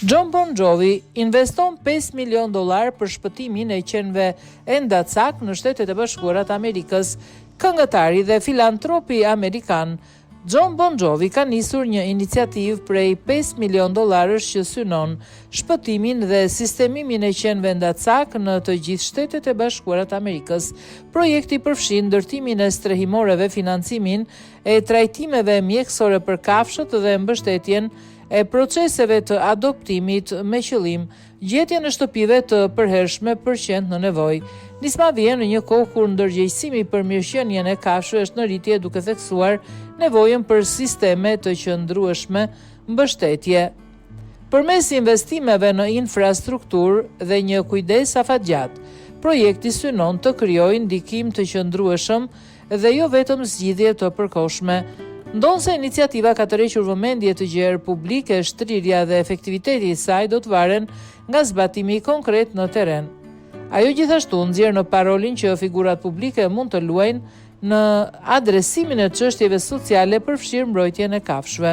Jon Bon Jovi investon $5 milion për shpëtimin e qenve Endacak në Shtetet e Bashkuara të Amerikës. Këngëtari dhe filantropi amerikan Jon Bon Jovi ka nisur një iniciativë prej $5 milion që synon shpëtimin dhe sistemimin e qenve Endacak në të gjithë Shtetet e Bashkuara të Amerikës. Projekti përfshin ndërtimin e strehimoreve, financimin e trajtimeve mjekësore për kafshët dhe mbështetjen e proceseve të adoptimit me qëllim gjetjen e shtëpive të përhershme për qenë në nevojë. Nisma vjen në një kohë kur ndërgjegjësimi për mirëqenien e kafshëve është në rritje, duke theksuar nevojën për sisteme të qëndrueshme mbështetje. Përmes investimeve në infrastrukturë dhe një kujdes afatgjat, projekti synon të krijojë ndikim të qëndrueshëm dhe jo vetëm zgjidhje të përkohshme. Ndonse iniciativa ka tërhequr vëmendje të gjerë publike, shtrirja dhe efektiviteti i saj do të varen nga zbatimi konkret në terren. Ajo gjithashtu nxjerr në parolin që figurat publike mund të luajnë në adresimin e çështjeve sociale përfshirë mbrojtjen e kafshëve.